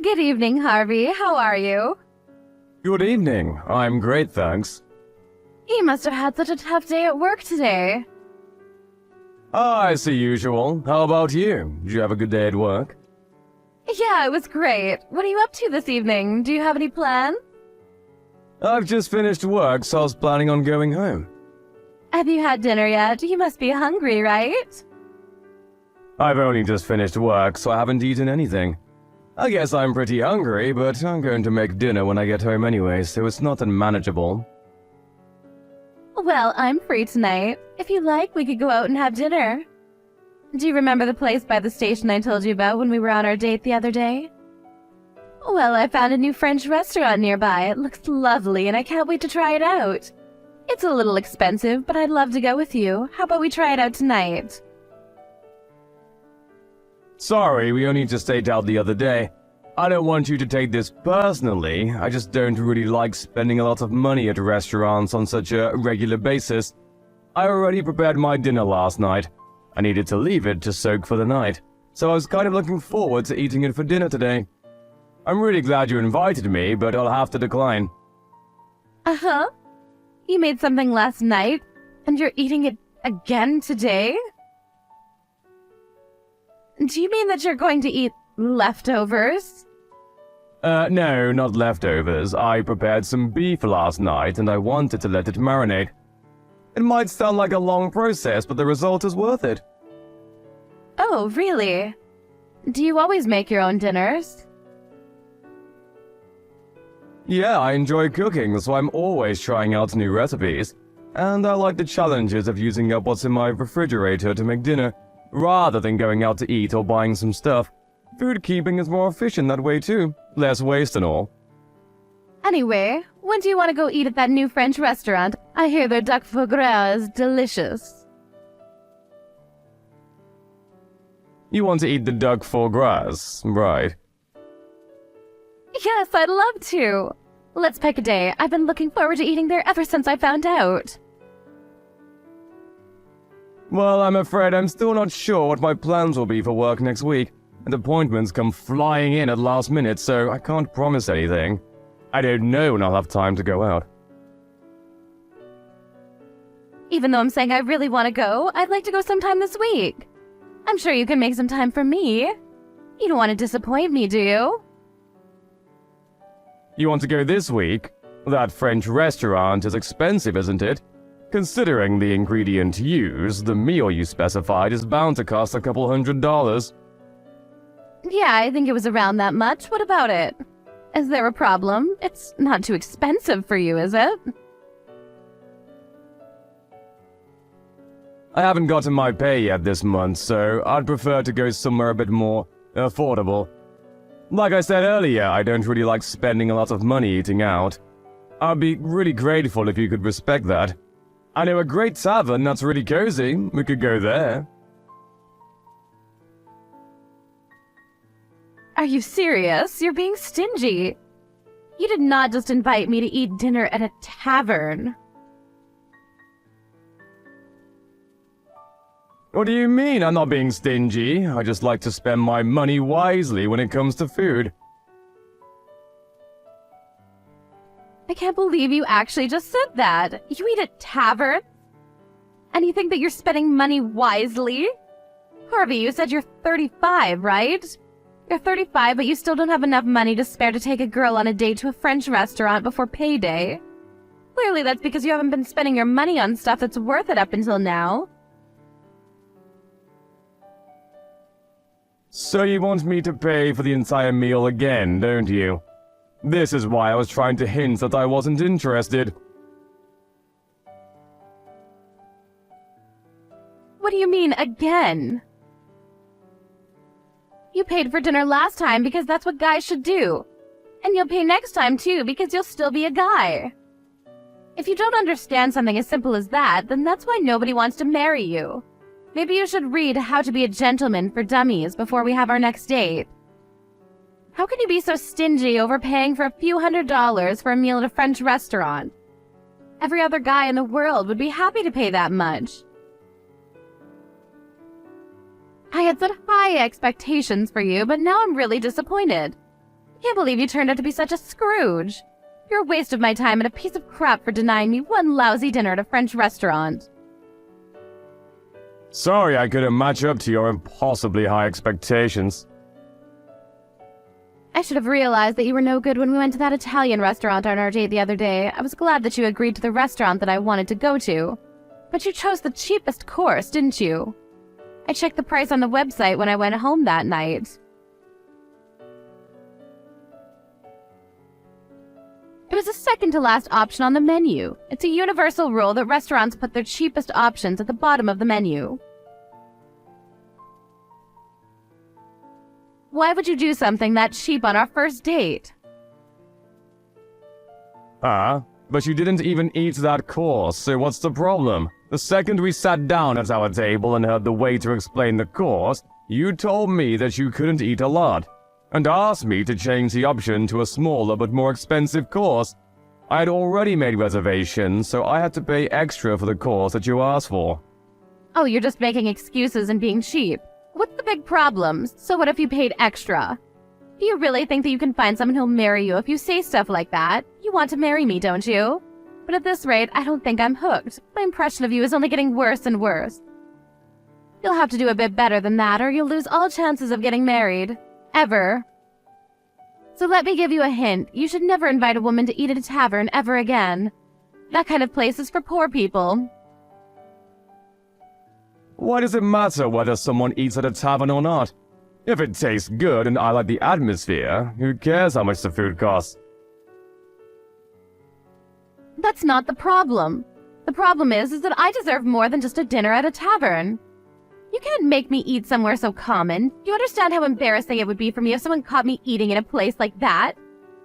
Good evening, Harvey. How are you? Good evening. I'm great, thanks. You must have had such a tough day at work today. It's the usual. How about you? Did you have a good day at work? Yeah, it was great. What are you up to this evening? Do you have any plans? I've just finished work, so I was planning on going home. Have you had dinner yet? You must be hungry, right? I've only just finished work, so I haven't eaten anything. I guess I'm pretty hungry, but I'm going to make dinner when I get home anyway, so it's not unmanageable. Well, I'm free tonight. If you like, we could go out and have dinner. Do you remember the place by the station I told you about when we were on our date the other day? Well, I found a new French restaurant nearby. It looks lovely, and I can't wait to try it out. It's a little expensive, but I'd love to go with you. How about we try it out tonight? Sorry, we only just ate out the other day. I don't want you to take this personally, I just don't really like spending a lot of money at restaurants on such a regular basis. I already prepared my dinner last night. I needed to leave it to soak for the night, so I was kind of looking forward to eating it for dinner today. I'm really glad you invited me, but I'll have to decline. Uh-huh. You made something last night, and you're eating it again today? Do you mean that you're going to eat leftovers? No, not leftovers. I prepared some beef last night, and I wanted to let it marinate. It might sound like a long process, but the result is worth it. Oh, really? Do you always make your own dinners? Yeah, I enjoy cooking, so I'm always trying out new recipes. And I like the challenges of using up what's in my refrigerator to make dinner, rather than going out to eat or buying some stuff. Food keeping is more efficient that way too. Less waste and all. Anyway, when do you want to go eat at that new French restaurant? I hear their duck foie gras is delicious. You want to eat the duck foie gras, right? Yes, I'd love to. Let's pick a day. I've been looking forward to eating there ever since I found out. Well, I'm afraid I'm still not sure what my plans will be for work next week, and appointments come flying in at last minute, so I can't promise anything. I don't know when I'll have time to go out. Even though I'm saying I really want to go, I'd like to go sometime this week. I'm sure you can make some time for me. You don't want to disappoint me, do you? You want to go this week? That French restaurant is expensive, isn't it? Considering the ingredient used, the meal you specified is bound to cost a couple $100. Yeah, I think it was around that much. What about it? Is there a problem? It's not too expensive for you, is it? I haven't gotten my pay yet this month, so I'd prefer to go somewhere a bit more affordable. Like I said earlier, I don't really like spending a lot of money eating out. I'd be really grateful if you could respect that. I know a great tavern that's really cozy. We could go there. Are you serious? You're being stingy. You did not just invite me to eat dinner at a tavern. What do you mean I'm not being stingy? I just like to spend my money wisely when it comes to food. I can't believe you actually just said that. You eat at taverns? And you think that you're spending money wisely? Harvey, you said you're 35, right? You're 35, but you still don't have enough money to spare to take a girl on a date to a French restaurant before payday. Clearly that's because you haven't been spending your money on stuff that's worth it up until now. So you want me to pay for the entire meal again, don't you? This is why I was trying to hint that I wasn't interested. What do you mean, again? You paid for dinner last time because that's what guys should do. And you'll pay next time too because you'll still be a guy. If you don't understand something as simple as that, then that's why nobody wants to marry you. Maybe you should read How to Be a Gentleman for Dummies before we have our next date. How can you be so stingy overpaying for a few $100s for a meal at a French restaurant? Every other guy in the world would be happy to pay that much. I had set high expectations for you, but now I'm really disappointed. Can't believe you turned out to be such a Scrooge. You're a waste of my time and a piece of crap for denying me one lousy dinner at a French restaurant. Sorry I couldn't match up to your impossibly high expectations. I should have realized that you were no good when we went to that Italian restaurant on our date the other day. I was glad that you agreed to the restaurant that I wanted to go to. But you chose the cheapest course, didn't you? I checked the price on the website when I went home that night. It was the second to last option on the menu. It's a universal rule that restaurants put their cheapest options at the bottom of the menu. Why would you do something that cheap on our first date? But you didn't even eat that course, so what's the problem? The second we sat down at our table and heard the waiter explain the course, you told me that you couldn't eat a lot, and asked me to change the option to a smaller but more expensive course. I had already made reservations, so I had to pay extra for the course that you asked for. Oh, you're just making excuses and being cheap. What's the big problem? So what if you paid extra? Do you really think that you can find someone who'll marry you if you say stuff like that? You want to marry me, don't you? But at this rate, I don't think I'm hooked. My impression of you is only getting worse and worse. You'll have to do a bit better than that, or you'll lose all chances of getting married. Ever. So let me give you a hint. You should never invite a woman to eat at a tavern ever again. That kind of place is for poor people. Why does it matter whether someone eats at a tavern or not? If it tastes good and I like the atmosphere, who cares how much the food costs? That's not the problem. The problem is that I deserve more than just a dinner at a tavern. You can't make me eat somewhere so common. Do you understand how embarrassing it would be for me if someone caught me eating in a place like that?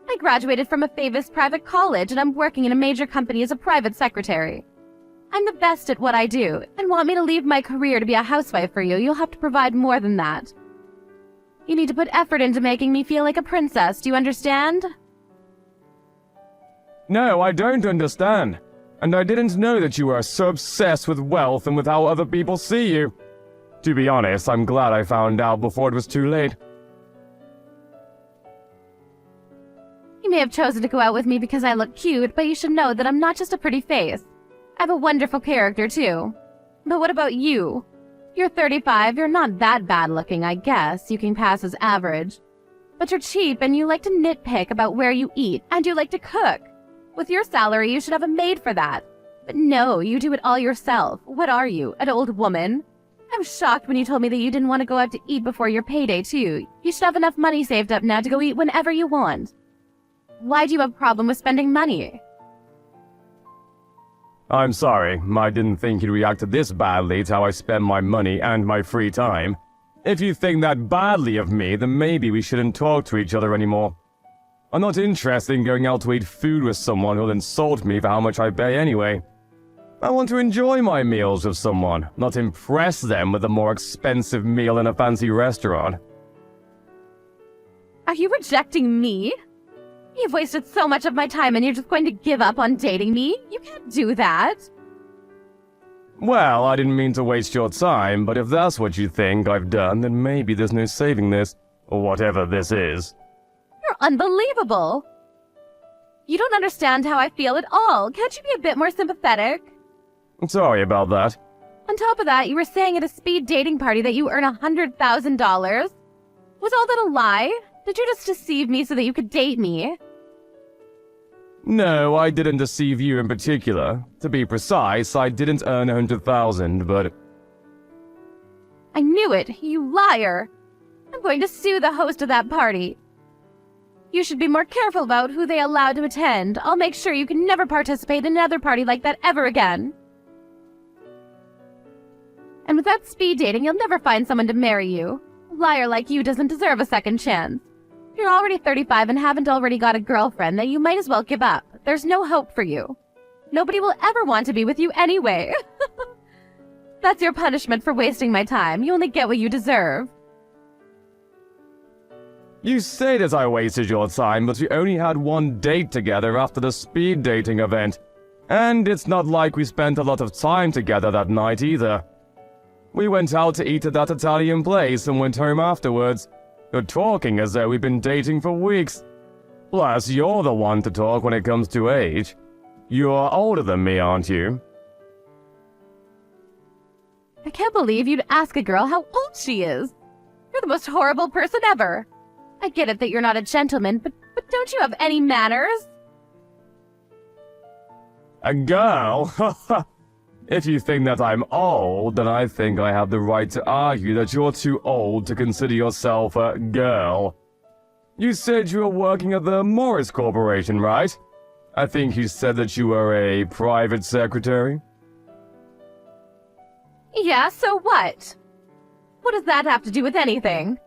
I graduated from a famous private college and I'm working in a major company as a private secretary. I'm the best at what I do, and want me to leave my career to be a housewife for you, you'll have to provide more than that. You need to put effort into making me feel like a princess, do you understand? No, I don't understand. And I didn't know that you were so obsessed with wealth and with how other people see you. To be honest, I'm glad I found out before it was too late. You may have chosen to go out with me because I look cute, but you should know that I'm not just a pretty face. I have a wonderful character, too. But what about you? You're 35, you're not that bad looking, I guess. You can pass as average. But you're cheap and you like to nitpick about where you eat, and you like to cook. With your salary, you should have a maid for that. But no, you do it all yourself. What are you, an old woman? I was shocked when you told me that you didn't want to go out to eat before your payday, too. You should have enough money saved up now to go eat whenever you want. Why do you have a problem with spending money? I'm sorry, I didn't think you'd reacted this badly to how I spend my money and my free time. If you think that badly of me, then maybe we shouldn't talk to each other anymore. I'm not interested in going out to eat food with someone who'll insult me for how much I pay anyway. I want to enjoy my meals with someone, not impress them with a more expensive meal in a fancy restaurant. Are you rejecting me? You've wasted so much of my time and you're just going to give up on dating me? You can't do that. Well, I didn't mean to waste your time, but if that's what you think I've done, then maybe there's no saving this, or whatever this is. You're unbelievable. You don't understand how I feel at all. Can't you be a bit more sympathetic? Sorry about that. On top of that, you were saying at a speed dating party that you earn $100,000. Was all that a lie? Did you just deceive me so that you could date me? No, I didn't deceive you in particular. To be precise, I didn't earn 100,000, but... I knew it, you liar! I'm going to sue the host of that party. You should be more careful about who they allow to attend. I'll make sure you can never participate in another party like that ever again. And without speed dating, you'll never find someone to marry you. A liar like you doesn't deserve a second chance. You're already 35 and haven't already got a girlfriend, then you might as well give up. There's no hope for you. Nobody will ever want to be with you anyway. That's your punishment for wasting my time. You only get what you deserve. You say that I wasted your time, but we only had one date together after the speed dating event. And it's not like we spent a lot of time together that night either. We went out to eat at that Italian place and went home afterwards. You're talking as though we've been dating for weeks. Plus, you're the one to talk when it comes to age. You're older than me, aren't you? I can't believe you'd ask a girl how old she is. You're the most horrible person ever. I get it that you're not a gentleman, but don't you have any manners? A girl? If you think that I'm old, then I think I have the right to argue that you're too old to consider yourself a girl. You said you were working at the Morris Corporation, right? I think you said that you were a private secretary. Yeah, so what? What does that have to do with anything?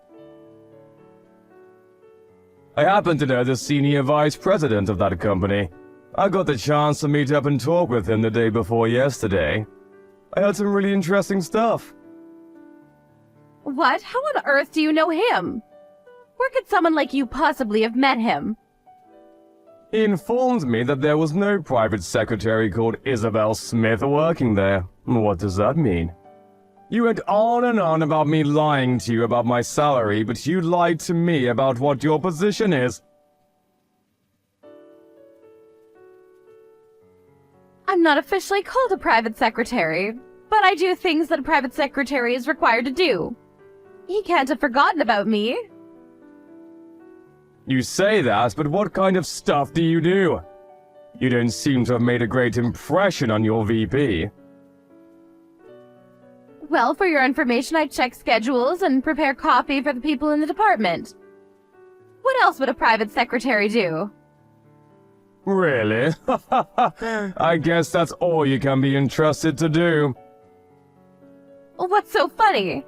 I happen to know the senior vice president of that company. I got the chance to meet up and talk with him the day before yesterday. I heard some really interesting stuff. What? How on earth do you know him? Where could someone like you possibly have met him? He informed me that there was no private secretary called Isabel Smith working there. What does that mean? You went on and on about me lying to you about my salary, but you lied to me about what your position is. I'm not officially called a private secretary, but I do things that a private secretary is required to do. He can't have forgotten about me. You say that, but what kind of stuff do you do? You don't seem to have made a great impression on your VP. Well, for your information, I check schedules and prepare coffee for the people in the department. What else would a private secretary do? Really? I guess that's all you can be entrusted to do. What's so funny?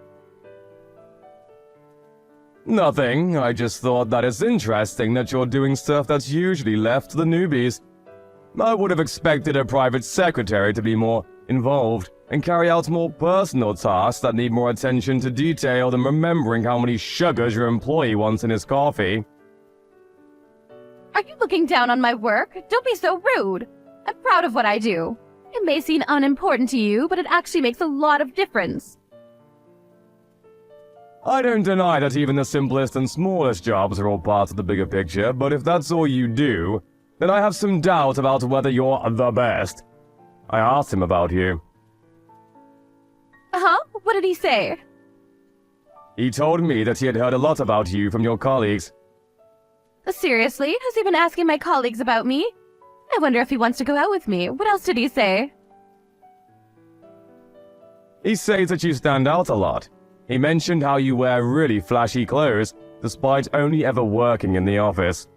Nothing. I just thought that it's interesting that you're doing stuff that's usually left to the newbies. I would have expected a private secretary to be more involved and carry out more personal tasks that need more attention to detail than remembering how many sugars your employee wants in his coffee. Are you looking down on my work? Don't be so rude. I'm proud of what I do. It may seem unimportant to you, but it actually makes a lot of difference. I don't deny that even the simplest and smallest jobs are all part of the bigger picture, but if that's all you do, then I have some doubt about whether you're the best. I asked him about you. Huh? What did he say? He told me that he had heard a lot about you from your colleagues. Seriously? Has he been asking my colleagues about me? I wonder if he wants to go out with me. What else did he say? He says that you stand out a lot. He mentioned how you wear really flashy clothes, despite only ever working in the office.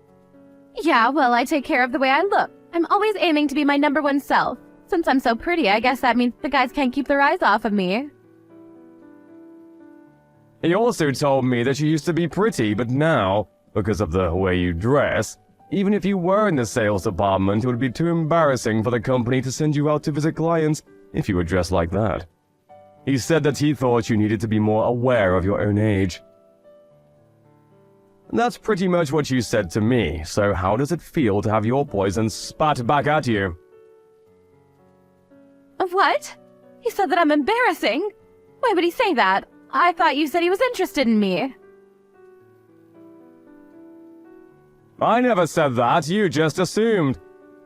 Yeah, well, I take care of the way I look. I'm always aiming to be my number one self. Since I'm so pretty, I guess that means the guys can't keep their eyes off of me. He also told me that you used to be pretty, but now, because of the way you dress, even if you were in the sales department, it would be too embarrassing for the company to send you out to visit clients if you were dressed like that. He said that he thought you needed to be more aware of your own age. That's pretty much what you said to me, so how does it feel to have your poison spat back at you? What? He said that I'm embarrassing? Why would he say that? I thought you said he was interested in me. I never said that, you just assumed.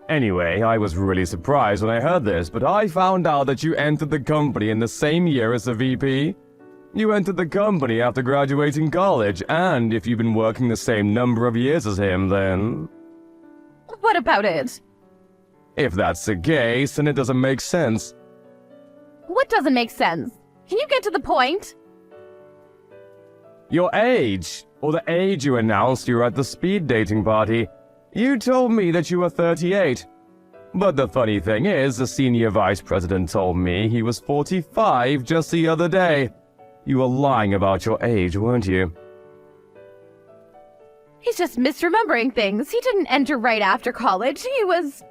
Anyway, I was really surprised when I heard this, but I found out that you entered the company in the same year as the VP. You entered the company after graduating college, and if you've been working the same number of years as him, then... What about it? If that's the case, then it doesn't make sense. What doesn't make sense? Can you get to the point? Your age, or the age you announced you were at the speed dating party. You told me that you were 38. But the funny thing is, the senior vice president told me he was 45 just the other day. You were lying about your age, weren't you? He's just misremembering things. He didn't enter right after college. He was...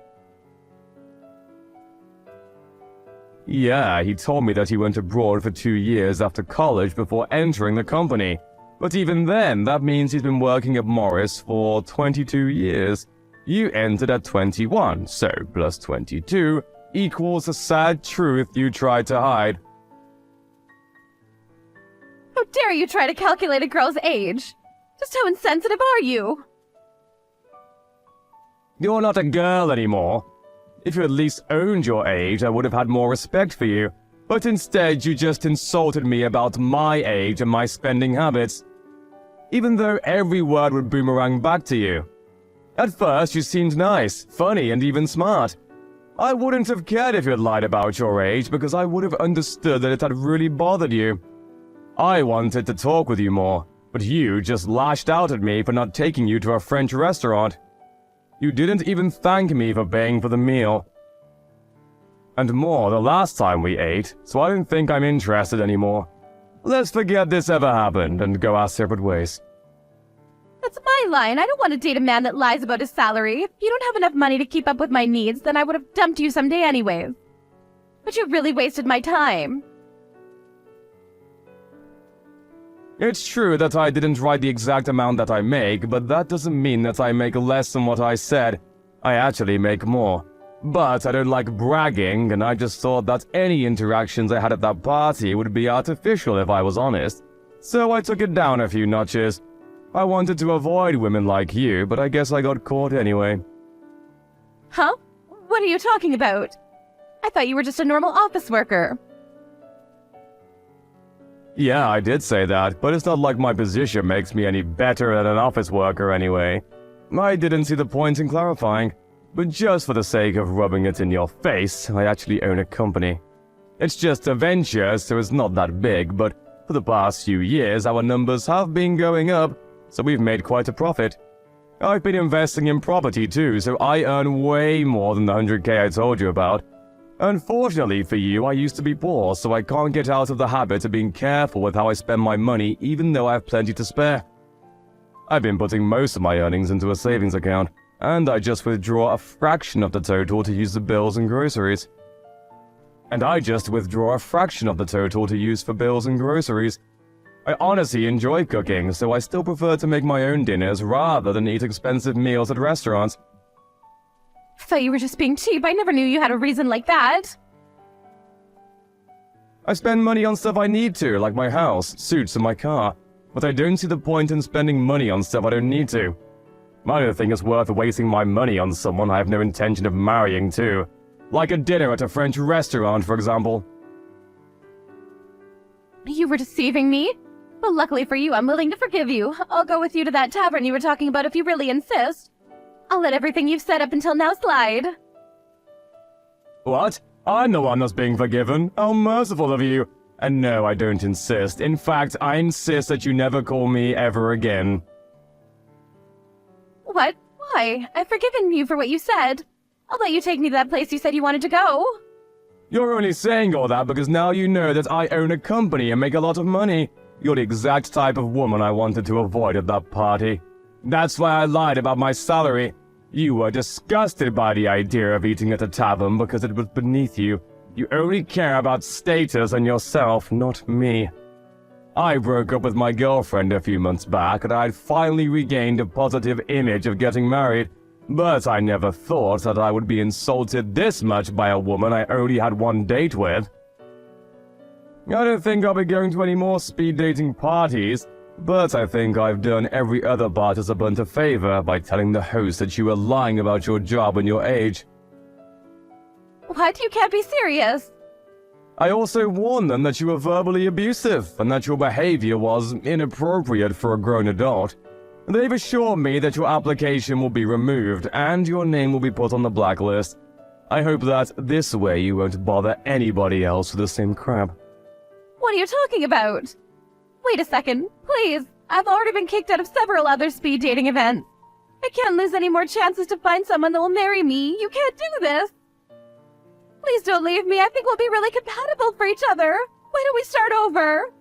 Yeah, he told me that he went abroad for 2 years after college before entering the company. But even then, that means he's been working at Morris for 22 years. You entered at 21, so plus 22 equals the sad truth you tried to hide. How dare you try to calculate a girl's age? Just how insensitive are you? You're not a girl anymore. If you at least owned your age, I would have had more respect for you. But instead, you just insulted me about my age and my spending habits. Even though every word would boomerang back to you. At first, you seemed nice, funny, and even smart. I wouldn't have cared if you had lied about your age because I would have understood that it had really bothered you. I wanted to talk with you more, but you just lashed out at me for not taking you to a French restaurant. You didn't even thank me for paying for the meal. And more the last time we ate, so I don't think I'm interested anymore. Let's forget this ever happened and go our separate ways. That's my line. I don't want to date a man that lies about his salary. If you don't have enough money to keep up with my needs, then I would have dumped you someday anyways. But you really wasted my time. It's true that I didn't write the exact amount that I make, but that doesn't mean that I make less than what I said. I actually make more. But I don't like bragging, and I just thought that any interactions I had at that party would be artificial if I was honest. So I took it down a few notches. I wanted to avoid women like you, but I guess I got caught anyway. Huh? What are you talking about? I thought you were just a normal office worker. Yeah, I did say that, but it's not like my position makes me any better than an office worker anyway. I didn't see the point in clarifying, but just for the sake of rubbing it in your face, I actually own a company. It's just a venture, so it's not that big, but for the past few years our numbers have been going up, so we've made quite a profit. I've been investing in property too, so I earn way more than the 100K I told you about. Unfortunately for you, I used to be poor, so I can't get out of the habit of being careful with how I spend my money, even though I have plenty to spare. I've been putting most of my earnings into a savings account, and I just withdraw a fraction of the total to use the bills and groceries. I honestly enjoy cooking, so I still prefer to make my own dinners rather than eat expensive meals at restaurants. I thought you were just being cheap. I never knew you had a reason like that. I spend money on stuff I need to, like my house, suits, and my car. But I don't see the point in spending money on stuff I don't need to. I don't think it's worth wasting my money on someone I have no intention of marrying too. Like a dinner at a French restaurant, for example. You were deceiving me? Well, luckily for you, I'm willing to forgive you. I'll go with you to that tavern you were talking about if you really insist. I'll let everything you've said up until now slide. What? I'm the one that's being forgiven? How merciful of you. And no, I don't insist. In fact, I insist that you never call me ever again. What? Why? I've forgiven you for what you said. I'll let you take me to that place you said you wanted to go. You're only saying all that because now you know that I own a company and make a lot of money. You're the exact type of woman I wanted to avoid at that party. That's why I lied about my salary. You were disgusted by the idea of eating at a tavern because it was beneath you. You only care about status and yourself, not me. I broke up with my girlfriend a few months back and I'd finally regained a positive image of getting married. But I never thought that I would be insulted this much by a woman I only had one date with. I don't think I'll be going to any more speed dating parties, but I think I've done every other participant a favor by telling the host that you were lying about your job and your age. What? You can't be serious. I also warned them that you were verbally abusive and that your behavior was inappropriate for a grown adult. They've assured me that your application will be removed and your name will be put on the blacklist. I hope that this way you won't bother anybody else with the same crap. What are you talking about? Wait a second, please. I've already been kicked out of several other speed dating events. I can't lose any more chances to find someone that will marry me. You can't do this. Please don't leave me. I think we'll be really compatible for each other. Why don't we start over?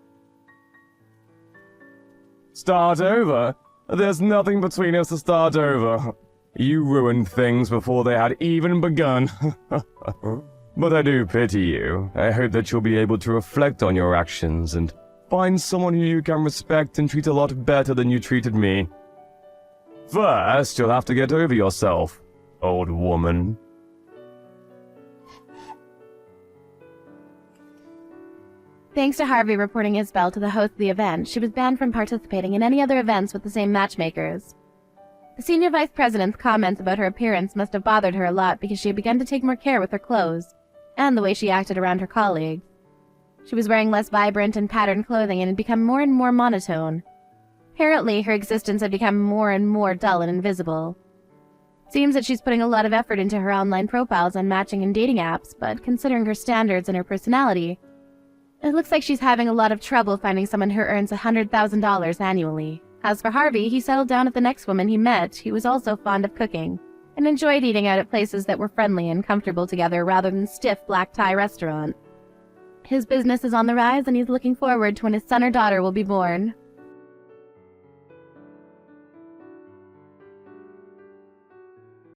Start over? There's nothing between us to start over. You ruined things before they had even begun. But I do pity you. I hope that you'll be able to reflect on your actions and find someone who you can respect and treat a lot better than you treated me. First, you'll have to get over yourself, old woman. Thanks to Harvey reporting Isabel to the host of the event, she was banned from participating in any other events with the same matchmakers. The senior vice president's comments about her appearance must have bothered her a lot because she had begun to take more care with her clothes, and the way she acted around her colleagues. She was wearing less vibrant and patterned clothing and had become more and more monotone. Apparently, her existence had become more and more dull and invisible. Seems that she's putting a lot of effort into her online profiles on matching and dating apps, but considering her standards and her personality, it looks like she's having a lot of trouble finding someone who earns $100,000 annually. As for Harvey, he settled down with the next woman he met, who was also fond of cooking, and enjoyed eating out at places that were friendly and comfortable together rather than stiff black tie restaurants. His business is on the rise, and he's looking forward to when his son or daughter will be born.